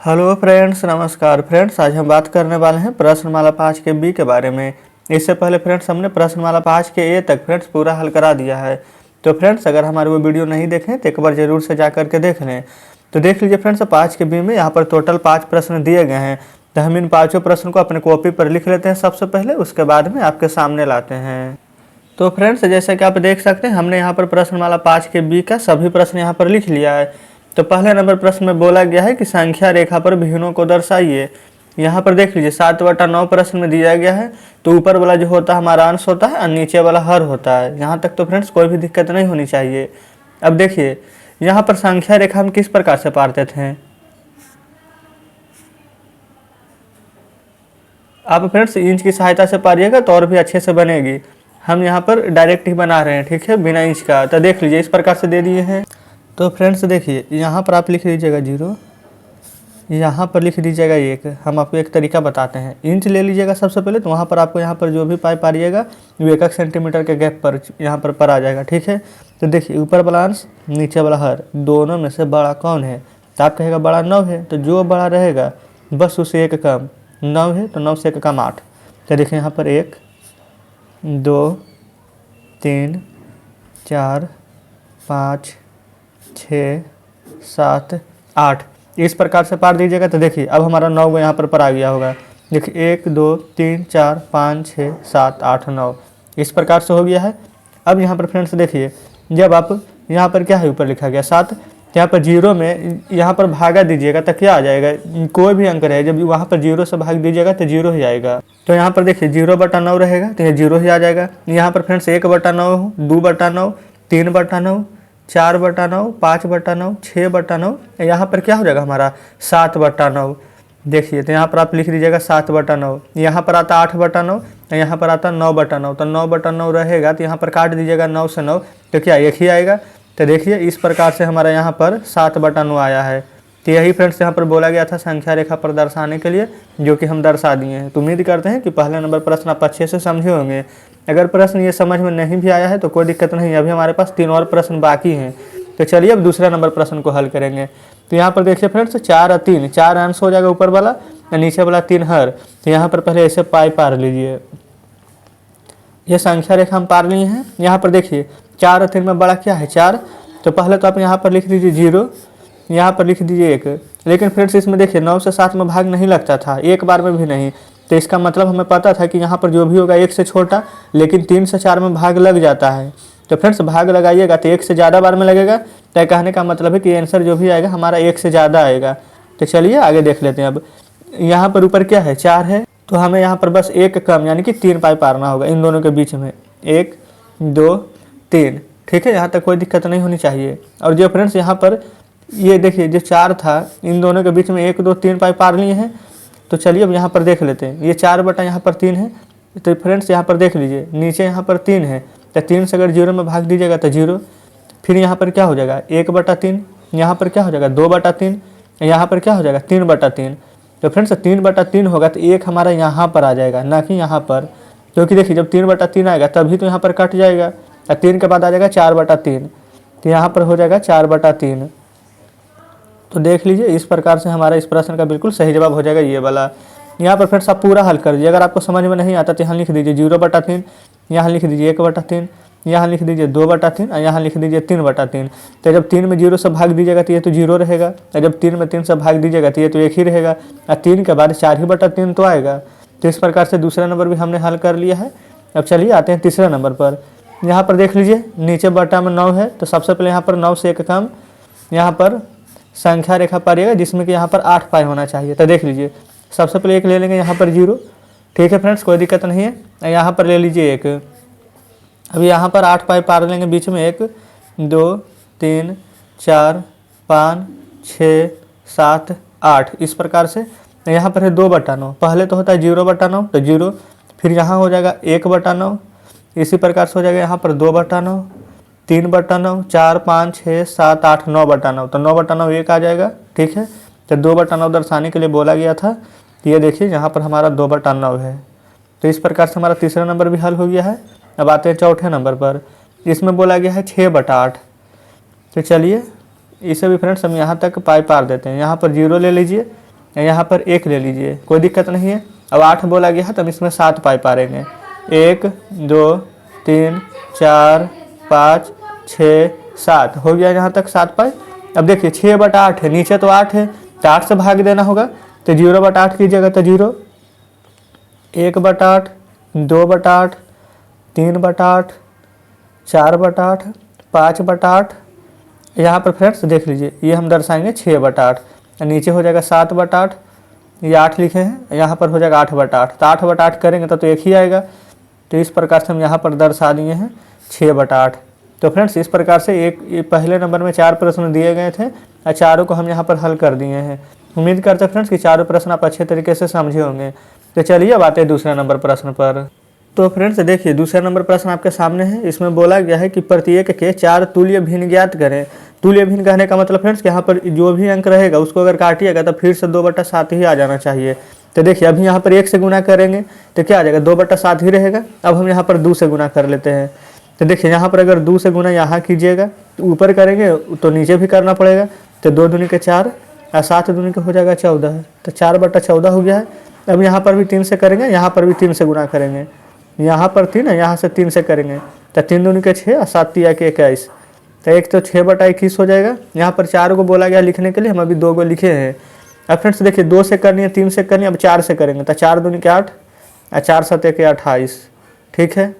Hello friends, नमस्कार friends. आज हम बात करने वाले हैं प्रश्नमाला 5 के बी के बारे में। इससे पहले फ्रेंड्स हमने प्रश्नमाला 5 के ए तक फ्रेंड्स पूरा हल करा दिया है। तो फ्रेंड्स अगर हमारे वो वीडियो नहीं देखें तो एक बार ज़रूर से जा करके देख लें। तो देख लीजिए फ्रेंड्स, 5 के बी में यहाँ पर टोटल 5 प्रश्न दिए गए हैं। तो हम इन पाँचों प्रश्न को अपने कॉपी पर लिख लेते हैं सबसे पहले, उसके बाद में आपके सामने लाते हैं। तो फ्रेंड्स जैसा कि आप देख सकते हैं, हमने यहाँ पर प्रश्नमाला 5 के बी का सभी प्रश्न यहाँ पर लिख लिया है। तो पहले नंबर प्रश्न में बोला गया है कि संख्या रेखा पर भिन्नों को दर्शाइए। यहाँ पर देख लीजिए 7/9 प्रश्न में दिया गया है। तो ऊपर वाला जो होता है हमारा अंश होता है और नीचे वाला हर होता है। यहाँ तक तो फ्रेंड्स कोई भी दिक्कत नहीं होनी चाहिए। अब देखिए यहाँ पर संख्या रेखा हम किस प्रकार से पारते थे। आप फ्रेंड्स इंच की सहायता से पारिएगा तो और भी अच्छे से बनेगी। हम यहाँ पर डायरेक्ट ही बना रहे हैं, ठीक है, बिना इंच का। तो देख लीजिए इस प्रकार से दे दिए हैं। तो फ्रेंड्स देखिए यहाँ पर आप लिख दीजिएगा 0, यहाँ पर लिख दीजिएगा 1। हम आपको एक तरीका बताते हैं। इंच ले लीजिएगा सबसे पहले, तो वहाँ पर आपको यहाँ पर जो भी पाई पारिएगा वो 1 सेंटीमीटर के गैप पर यहाँ पर आ जाएगा, ठीक है। तो देखिए ऊपर वाला अंश नीचे वाला हर, दोनों में से बड़ा कौन है। तो आप कहेगा बड़ा 9 है। तो जो बड़ा रहेगा बस उसे 1 कम, 9 है तो 9 से 1 कम 8। तो देखिए यहाँ पर 1 2 3 4 5 6 7 8 इस प्रकार से पार दीजिएगा। तो देखिए अब हमारा 9 यहाँ पर आ गया होगा। देखिए 1 2 3 4 5 6 7 8 9 इस प्रकार से हो गया है। अब यहाँ पर फ्रेंड्स देखिए, जब आप यहाँ पर क्या है ऊपर लिखा गया 7, यहाँ पर 0 में यहाँ पर भागा दीजिएगा तो क्या आ जाएगा, कोई भी अंक रहे, जब वहाँ पर 0 से भाग दीजिएगा तो 0 ही आएगा। तो यहाँ पर देखिए 0/9 रहेगा तो ये 0 ही आ जाएगा। यहाँ पर फ्रेंड्स 1/9, 2/9, 3/9, 4/9, 5/9, 6/9, यहाँ पर क्या हो जाएगा हमारा 7/9। देखिए तो यहाँ पर आप लिख दीजिएगा 7/9। यहाँ पर आता 8/9, यहाँ पर आता 9/9। तो 9/9 रहेगा तो यहाँ पर काट दीजिएगा 9 से 9, तो क्या एक ही आएगा। तो देखिए इस प्रकार से हमारा यहाँ पर 7/9 आया है। तो यही फ्रेंड्स यहाँ पर बोला गया था संख्या रेखा पर दर्शाने के लिए, जो कि हम दर्शा दिए हैं। तो उम्मीद करते हैं कि पहले नंबर प्रश्न आप अच्छे से समझे होंगे। अगर प्रश्न ये समझ में नहीं भी आया है तो कोई दिक्कत नहीं, अभी हमारे पास 3 और प्रश्न बाकी हैं। तो चलिए अब दूसरा नंबर प्रश्न को हल करेंगे। तो यहाँ पर देखिए फ्रेंड्स 4 और 3, 4 अंश हो जाएगा ऊपर वाला और नीचे वाला 3 हर। तो यहाँ पर पहले ऐसे पाई पार लीजिए। ये संख्या रेखा हम पार लिए हैं। यहाँ पर देखिए 4 और 3 में बड़ा क्या है 4। तो पहले तो आप यहाँ पर लिख दीजिए 0, यहाँ पर लिख दीजिए 1। लेकिन फ्रेंड्स इसमें देखिए 9 से 7 में भाग नहीं लगता था, एक बार में भी नहीं। तो इसका मतलब हमें पता था कि यहाँ पर जो भी होगा 1 से छोटा, लेकिन 3 से 4 में भाग लग जाता है। तो फ्रेंड्स भाग लगाइएगा तो 1 से ज़्यादा बार में लगेगा। तो कहने का मतलब है कि आंसर जो भी आएगा हमारा 1 से ज़्यादा आएगा। तो चलिए आगे देख लेते हैं। अब यहाँ पर ऊपर क्या है 4 है, तो हमें यहाँ पर बस 1 कम यानी कि 3 पाई पारना होगा इन दोनों के बीच में। 1 2 3, ठीक है, यहाँ तक कोई दिक्कत नहीं होनी चाहिए। और जो फ्रेंड्स यहाँ पर ये देखिए जो 4 था, इन दोनों के बीच में 1 2 3 पाई पार लिए हैं। तो चलिए अब यहाँ पर देख लेते हैं। ये 4 यहाँ पर 3 है। तो फ्रेंड्स यहाँ पर देख लीजिए नीचे यहाँ पर 3 है। तो 3 से अगर 0 में भाग दीजिएगा तो 0। फिर यहाँ पर क्या हो जाएगा 1/3, यहाँ पर क्या हो जाएगा 2/3, यहाँ पर क्या हो जाएगा 3/3। तो फ्रेंड्स 3/3 होगा तो 1 हमारा यहाँ पर आ जाएगा, ना कि यहाँ पर। क्योंकि देखिए जब 3/3 आएगा तभी तो यहाँ पर कट जाएगा। और 3 के बाद आ जाएगा 4/3, तो यहाँ पर हो जाएगा 4/3। तो देख लीजिए इस प्रकार से हमारा इस प्रश्न का बिल्कुल सही जवाब हो जाएगा ये वाला। यहाँ पर फ्रेंड्स आप पूरा हल कर दीजिए। अगर आपको समझ में नहीं आता तो यहाँ लिख दीजिए 0/3, यहाँ लिख दीजिए 1/3, यहाँ लिख दीजिए 2/3 और यहाँ लिख दीजिए 3/3। तो जब 3 में 0 से भाग दीजिएगा तो ये तो 0 रहेगा, और जब 3 में 3 से भाग दीजिएगा तो ये तो 1 ही रहेगा, और 3 के बाद 4/3 तो आएगा। तो इस प्रकार से दूसरा नंबर भी हमने हल कर लिया है। अब चलिए आते हैं तीसरे नंबर पर। यहाँ पर देख लीजिए नीचे बटा में 9 है। तो सबसे पहले यहाँ पर 9 से 1 कम, यहाँ पर संख्या रेखा पारिएगा जिसमें कि यहाँ पर 8 पाई होना चाहिए। तो देख लीजिए सबसे पहले 1 ले लेंगे, यहाँ पर 0, ठीक है फ्रेंड्स, कोई दिक्कत नहीं है। यहाँ पर ले लीजिए 1। अभी यहाँ पर 8 पाई पार लेंगे बीच में 1 2 3 4 5 6 7 8 इस प्रकार से। यहाँ पर है 2/9, पहले तो होता है 0/9 तो 0, फिर यहाँ हो जाएगा 1/9, इसी प्रकार से हो जाएगा यहाँ पर 2/9, 3/9, 4 5 6 7 8 9/9। तो 9/9 1 आ जाएगा, ठीक है। तो 2/9 दर्शाने के लिए बोला गया था। ये देखिए यहाँ पर हमारा 2/9 है। तो इस प्रकार से हमारा तीसरा नंबर भी हल हो गया है। अब आते हैं चौथे नंबर पर। इसमें बोला गया है 6/8। तो चलिए इसे भी फ्रेंड्स हम यहाँ तक पाई पार देते हैं। यहाँ पर 0 ले लीजिए, यहाँ पर 1 ले लीजिए, कोई दिक्कत नहीं है। अब 8 बोला गया है तो हम इसमें 7 पाई पा रहे हैं। 1 2 3 4 5 6 7 हो गया यहाँ तक 7 पाई। अब देखिए 6/8 है, नीचे तो 8 है तो 8 से भाग देना होगा, तो 0/8 कीजिएगा तो 0, 1/8 2/8 3/8 4/8 5/8। यहाँ पर फ्रेंड्स देख लीजिए ये हम दर्शाएंगे 6/8, नीचे हो जाएगा 7/8, ये 8 लिखे हैं, यहाँ पर हो जाएगा 8/8। तो 8/8 करेंगे तो एक ही आएगा, तो इस प्रकार से हम यहाँ पर दर्शा दिए हैं 6/8। तो फ्रेंड्स इस प्रकार से ये पहले नंबर में 4 प्रश्न दिए गए थे और चारों को हम यहाँ पर हल कर दिए हैं। उम्मीद करते हैं फ्रेंड्स कि चारों प्रश्न आप अच्छे तरीके से समझे होंगे। तो चलिए अब आते हैं दूसरे नंबर प्रश्न पर। तो फ्रेंड्स देखिए दूसरा नंबर प्रश्न आपके सामने है। इसमें बोला गया है कि प्रत्येक के 4 तुल्य भिन्न ज्ञात करें। तुल्य भिन्न कहने का मतलब फ्रेंड्स यहाँ पर जो भी अंक रहेगा उसको अगर काटिएगा तो फिर से 2/7 ही आ जाना चाहिए। तो देखिए अभी यहाँ पर 1 से गुना करेंगे तो क्या आ जाएगा, 2/7 ही रहेगा। अब हम यहाँ पर 2 से गुना कर लेते हैं। तो देखिए यहाँ पर अगर 2 से गुना यहाँ कीजिएगा तो ऊपर करेंगे तो नीचे भी करना पड़ेगा। तो 2 दूनी के 4 और 7 दूनी के हो जाएगा 14, तो 4/14 हो गया है। अब यहाँ पर भी 3 से करेंगे, यहाँ पर भी 3 से गुना करेंगे, यहाँ पर 3 है, यहाँ से 3 से करेंगे तो 3 दूनी के 6 और 7 तिया के 21, तो एक तो 6/21 हो जाएगा। यहाँ पर 4 को बोला गया लिखने के लिए, हम अभी 2 को लिखे हैं। अब फ्रेंड्स देखिए 2 से करनी है, 3 से करनी है, अब 4 से करेंगे तो 4 दूनी के 8 और 4 7 के 28। ठीक है,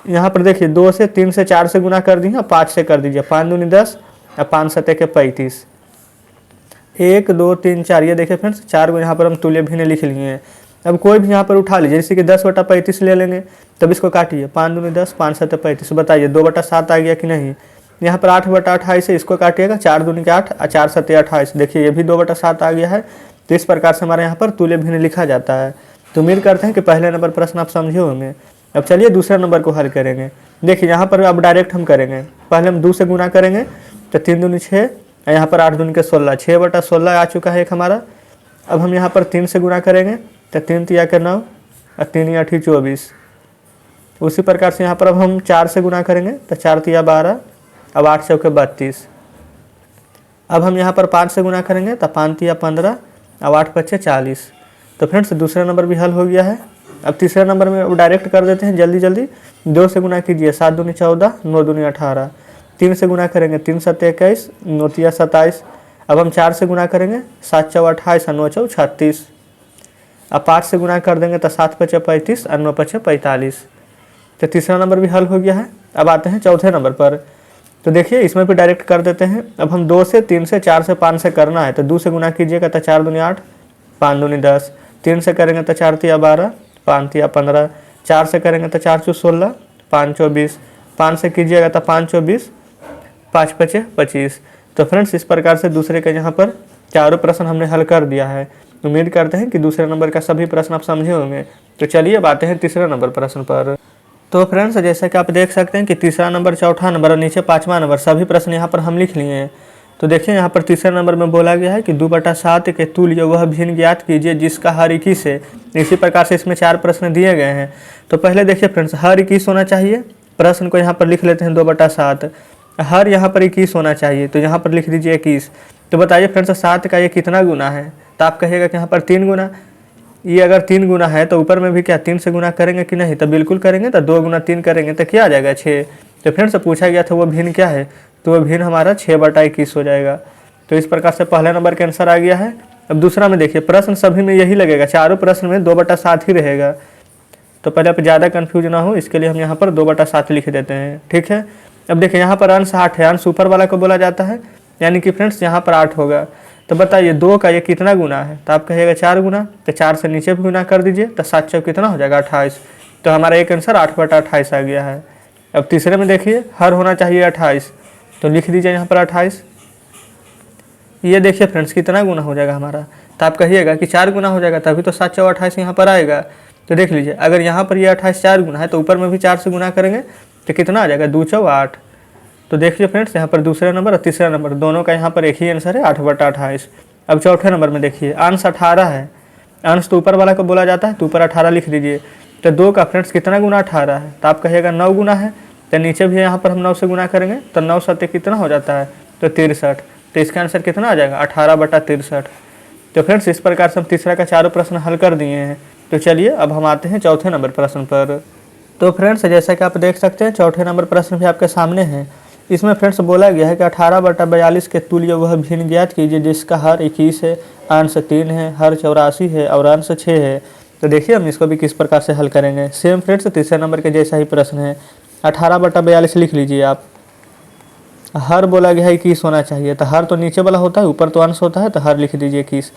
यहाँ पर देखिए 2 से 3 से 4 से गुना कर दिए, 5 से कर दीजिए, 5 दूनी 10 और 5 7 के 35। 1 2 3 4, ये देखिए फ्रेंड्स 4 को यहाँ पर हम तुल्य भिन्न लिख लिए हैं। अब कोई भी यहाँ पर उठा लीजिए, जैसे कि 10/35 ले लेंगे, तब इसको काटिए, 5 दूनी 10 5 7 35, बताइए 2/7 आ गया कि नहीं। यहाँ पर 8/28 है, इसको काटिएगा, 4 दूनी के 8 और 4 7 28, देखिए ये भी 2/7 आ गया है। तो इस प्रकार से हमारे यहाँ पर तुल्य भिन्न लिखा जाता है। तो उम्मीद करते हैं कि पहले नंबर प्रश्न आप समझे होंगे। अब चलिए दूसरे नंबर को हल करेंगे। देखिए यहाँ पर अब डायरेक्ट हम करेंगे, पहले हम 2 से गुना करेंगे तो 3 दूनी 6, यहाँ पर 8 दूनी के 16, 6/16 आ चुका है एक हमारा। अब हम यहाँ पर 3 से गुना करेंगे तो 3 तिया के 9 और 3 8 24। उसी प्रकार से यहाँ पर अब हम 4 से गुना करेंगे तो 4 तिया 12, अब 8 चौके 32। अब हम यहाँ पर 5 से गुना करेंगे तो 5 तिया 15, अब 8 पच्चे 40। तो फ्रेंड्स दूसरा नंबर भी हल हो गया है। अब तीसरे नंबर में डायरेक्ट कर देते हैं जल्दी जल्दी। 2 से गुना कीजिए, 7 दूनी 14, 9 दूनी 18। 3 से गुना करेंगे, 3 7 21, 9 तिया 27। अब हम 4 से गुना करेंगे, 7 चौ 28 और 9 चौ 36। अब 5 से गुना कर देंगे तो 7 पचे 35 और 9 पचे 45। तो तीसरा नंबर भी हल हो गया है। अब आते हैं चौथे नंबर पर। तो देखिए इसमें भी डायरेक्ट कर देते हैं। अब हम 2 से 3 से 4 से 5 से करना है, तो 2 से गुना कीजिएगा तो 4 दूनी 8, 5 दूनी 10। 3 से करेंगे तो 4 तिया 12, 5 तिया 15। 4 से करेंगे तो 4 चौ 16, 5 चौ 20। 5 से कीजिएगा तो 5 चौ 20, 5 पचे 25। तो फ्रेंड्स इस प्रकार से दूसरे के यहाँ पर चारों प्रश्न हमने हल कर दिया है। उम्मीद करते हैं कि दूसरे नंबर का सभी प्रश्न आप समझे होंगे। तो चलिए अब आते हैं तीसरे नंबर प्रश्न पर। तो फ्रेंड्स जैसा कि आप देख सकते हैं कि तीसरा नंबर, चौथा नंबर और नीचे 5वां नंबर सभी प्रश्न यहाँ पर हम लिख लिए हैं। तो देखिए यहाँ पर तीसरे नंबर में बोला गया है कि 2/7 के तुल्य वह भिन्न ज्ञात कीजिए जिसका हर 21 है। इसी प्रकार से इसमें 4 प्रश्न दिए गए हैं। तो पहले देखिए फ्रेंड्स हर 21 होना चाहिए, प्रश्न को यहाँ पर लिख लेते हैं 2/7। हर यहाँ पर 21 होना चाहिए, तो यहाँ पर लिख दीजिए 21। तो बताइए फ्रेंड्स 7 का ये कितना गुना है, तो आप कहिएगा कि यहाँ पर 3 गुना। ये अगर 3 गुना है तो ऊपर में भी क्या 3 से गुना करेंगे कि नहीं, तो बिल्कुल करेंगे। तो 2 गुना 3 करेंगे तो क्या आ जाएगा 6। तो फ्रेंड्स पूछा गया था वो भिन्न क्या है, तो वो भिन्न हमारा 6/21 हो जाएगा। तो इस प्रकार से पहला नंबर का आंसर आ गया है। अब दूसरा में देखिए प्रश्न सभी में यही लगेगा, चारों प्रश्न में 2/7 ही रहेगा। तो पहले आप ज़्यादा कन्फ्यूज ना हो इसके लिए हम यहाँ पर 2/7 लिख देते हैं। ठीक है, अब देखिए यहाँ पर अंश 8 है, अंश ऊपर वाला को बोला जाता है, यानी कि फ्रेंड्स यहाँ पर 8 होगा। तो बताइए 2 का ये कितना गुना है, तो आप कहिएगा 4 गुना। तो 4 से नीचे भी गुना कर दीजिए, तो 7 चौक कितना हो जाएगा 28। तो हमारा एक आंसर 8/28 आ गया है। अब तीसरे में देखिए हर होना चाहिए 28, तो लिख दीजिए यहाँ पर 28। ये देखिए फ्रेंड्स कितना गुना हो जाएगा हमारा, तो आप कहिएगा कि 4 गुना हो जाएगा, तभी तो 7 चौ 28 यहाँ पर आएगा। तो देख लीजिए अगर यहाँ पर ये 28 4 गुना है तो ऊपर में भी 4 से गुना करेंगे तो कितना आ जाएगा 2 चौ 8। तो देखिए फ्रेंड्स यहाँ पर दूसरा नंबर और तीसरा नंबर दोनों का यहाँ पर एक ही आंसर है 8/28। अब चौथे नंबर में देखिए अंश 18 है, अंश तो ऊपर वाला को बोला जाता है, तो ऊपर 18 लिख दीजिए। तो 2 का फ्रेंड्स कितना गुना 18 है, तो आप कहिएगा 9 गुना है। तो नीचे भी यहाँ पर हम 9 से गुना करेंगे तो 9 7 कितना हो जाता है, तो 63। तो इसका आंसर कितना आ जाएगा 18/63। तो फ्रेंड्स इस प्रकार से हम तीसरा का चारों प्रश्न हल कर दिए हैं। तो चलिए अब हम आते हैं चौथे नंबर प्रश्न पर। तो फ्रेंड्स जैसा कि आप देख सकते हैं चौथे नंबर प्रश्न भी आपके सामने है। इसमें फ्रेंड्स बोला गया है कि 18/42 के तुल्य वह भिन्न ज्ञात कीजिए जिसका हर 21 है, अंश 3 है, हर 84 है और अंश 6 है। तो देखिए हम इसको भी किस प्रकार से हल करेंगे। सेम फ्रेंड्स तीसरे नंबर के जैसा ही प्रश्न है। 18/42 लिख लीजिए आप। हर बोला गया है 21 होना चाहिए, तो हर तो नीचे वाला होता है, ऊपर तो अंश होता है, तो हर लिख दीजिए 21।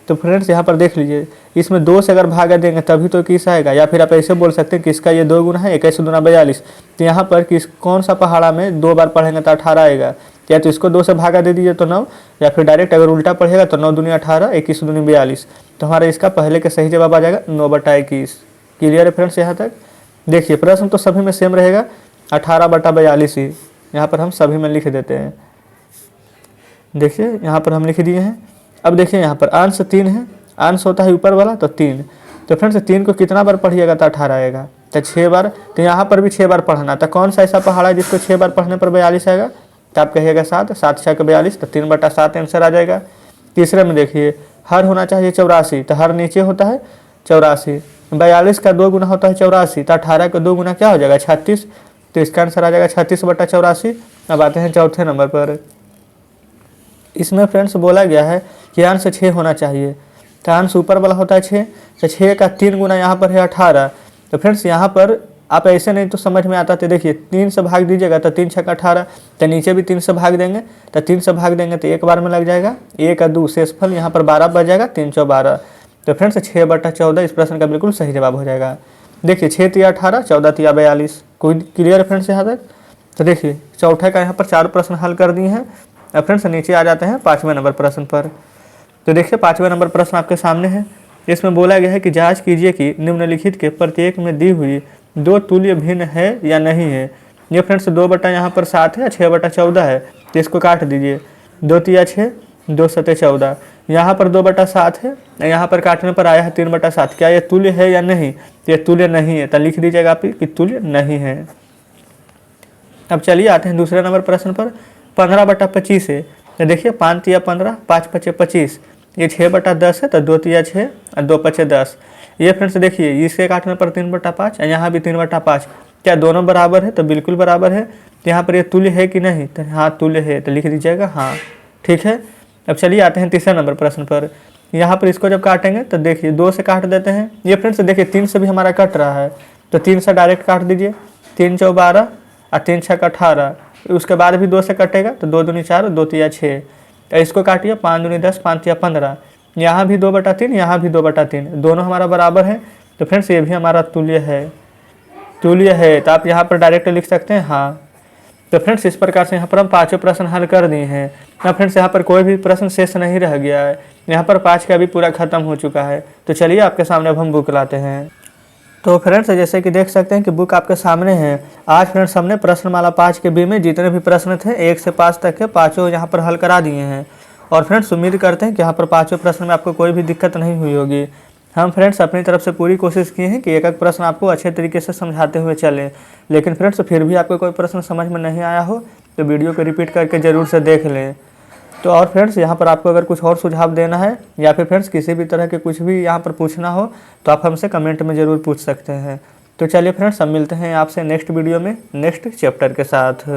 तो फ्रेंड्स यहाँ पर देख लीजिए, इसमें 2 से अगर भागा देंगे तभी तो 21 आएगा, या फिर आप ऐसे बोल सकते हैं कि इसका ये 2 गुना है, 21 दूना 42। तो यहाँ पर कौन सा पहाड़ा में 2 बार पढ़ेंगे तो 18 आएगा, या तो इसको 2 से भागा दे दीजिए तो 9, या फिर डायरेक्ट अगर उल्टा पढ़ेगा तो 9 दूनी 18, 21 दूनी 42। तो हमारा इसका पहले का सही जवाब आ जाएगा 9/21। क्लियर है फ्रेंड्स यहाँ तक। देखिए प्रश्न तो सभी में सेम रहेगा, 18/42 ही यहाँ पर हम सभी में लिख देते हैं। देखिए यहाँ पर हम लिख दिए हैं। अब देखिए यहाँ पर अंश 3 है, अंश होता है ऊपर वाला तो 3। तो फ्रेंड्स 3 को कितना बार पढ़िएगा तो 18 आएगा, तो 6 बार। तो यहाँ पर भी 6 बार पढ़ना। तो कौन सा ऐसा पहाड़ा है जिसको 6 बार पढ़ने पर 42 आएगा, तो आप कहिएगा 7, 7 6 42, तो 3/7 आंसर आ जाएगा। तीसरे में देखिए हर होना चाहिए 84, तो हर नीचे होता है 84। 42 का 2 गुना होता है 84, तो 18 का 2 गुना क्या हो जाएगा 36। तो इसका आंसर आ जाएगा 36/84। अब आते हैं चौथे नंबर पर। इसमें फ्रेंड्स बोला गया है कि अंश 6 होना चाहिए, तो अंश ऊपर वाला होता है 6, तो 6 का 3 गुना यहाँ पर है 18। तो फ्रेंड्स यहाँ पर आप ऐसे नहीं तो समझ में आता। तो देखिए 3 से भाग दीजिएगा तो 3 6 18, तो नीचे भी 3 से भाग देंगे, तो 3 से भाग देंगे तो एक बार में लग जाएगा, 1 और 2 शेषफल यहाँ पर 12 बच जाएगा, 3 4 12। तो फ्रेंड्स 6/14 इस प्रश्न का बिल्कुल सही जवाब हो जाएगा। देखिए 6 तिया 18, 14 तिया 42। कोई क्लियर है फ्रेंड्स यहाँ तक। तो देखिए चौथे का यहाँ पर 4 प्रश्न हल कर दिए हैं। अब फ्रेंड्स नीचे आ जाते हैं 5वें नंबर प्रश्न पर। तो देखिए 5वें नंबर प्रश्न आपके सामने है। इसमें बोला गया है कि जांच कीजिए कि निम्नलिखित के प्रत्येक में दी हुई 2 तुल्य भिन्न है या नहीं है। ये फ्रेंड्स 2 यहाँ पर 7 है, 6/14 है, तो इसको काट दीजिए। 2 तिया 6, 2 7 14। यहाँ पर 2/7 है, यहाँ पर काटने पर आया है 3/7। क्या ये तुल्य है या नहीं, तो ये तुल्य नहीं है, तो लिख दीजिएगा आप कि तुल्य नहीं है। अब चलिए आते हैं दूसरे नंबर प्रश्न पर। 15/25 है, तो देखिए 5 तिया 15, 5 5 25। ये 6/10 है, तो 2 तिया 6 और 2 5 10। ये फ्रेंड्स देखिए इसके काटने पर 3/5 और यहाँ भी 3/5। क्या दोनों बराबर है, तो बिल्कुल बराबर है। तो यहाँ पर ये तुल्य है कि नहीं, तो हाँ तुल्य है, तो लिख दीजिएगा हाँ, ठीक है। अब चलिए आते हैं तीसरे नंबर प्रश्न पर। यहाँ पर इसको जब काटेंगे तो देखिए 2 से काट देते हैं। ये फ्रेंड्स देखिए 3 से भी हमारा कट रहा है, तो 3 से डायरेक्ट काट दीजिए। 3 4 12 और 3 6 18। उसके बाद भी 2 से कटेगा, तो 2 दूनी 4, 2 तिया 6। इसको काटिए 5 दूनी 10, 5 तिया 15। यहाँ भी 2/3, यहाँ भी 2/3, दोनों हमारा बराबर है। तो फ्रेंड्स ये भी हमारा तुल्य है, तुल्य है। तो आप यहाँ पर डायरेक्ट लिख सकते हैं हाँ। तो फ्रेंड्स इस प्रकार से यहाँ पर हम 5 प्रश्न हल कर दिए हैं। अब फ्रेंड्स यहाँ पर कोई भी प्रश्न शेष नहीं रह गया है। यहाँ पर 5 का भी पूरा खत्म हो चुका है। तो चलिए आपके सामने अब हम बुक लाते हैं। तो फ्रेंड्स जैसे कि देख सकते हैं कि बुक आपके सामने है। आज फ्रेंड्स हमने प्रश्नमाला 5 के बी में जितने भी प्रश्न थे 1 से 5 तक के पाँचों यहाँ पर हल करा दिए हैं। और फ्रेंड्स उम्मीद करते हैं कि यहाँ पर 5 प्रश्न में आपको कोई भी दिक्कत नहीं हुई होगी। हम फ्रेंड्स अपनी तरफ से पूरी कोशिश किए हैं कि एक एक प्रश्न आपको अच्छे तरीके से समझाते हुए चलें। लेकिन फ्रेंड्स फिर भी आपको कोई प्रश्न समझ में नहीं आया हो तो वीडियो को रिपीट करके ज़रूर से देख लें। तो और फ्रेंड्स यहाँ पर आपको अगर कुछ और सुझाव देना है या फिर फ्रेंड्स किसी भी तरह के कुछ भी यहाँ पर पूछना हो तो आप हमसे कमेंट में ज़रूर पूछ सकते हैं। तो चलिए फ्रेंड्स हम मिलते हैं आपसे नेक्स्ट वीडियो में नेक्स्ट चैप्टर के साथ।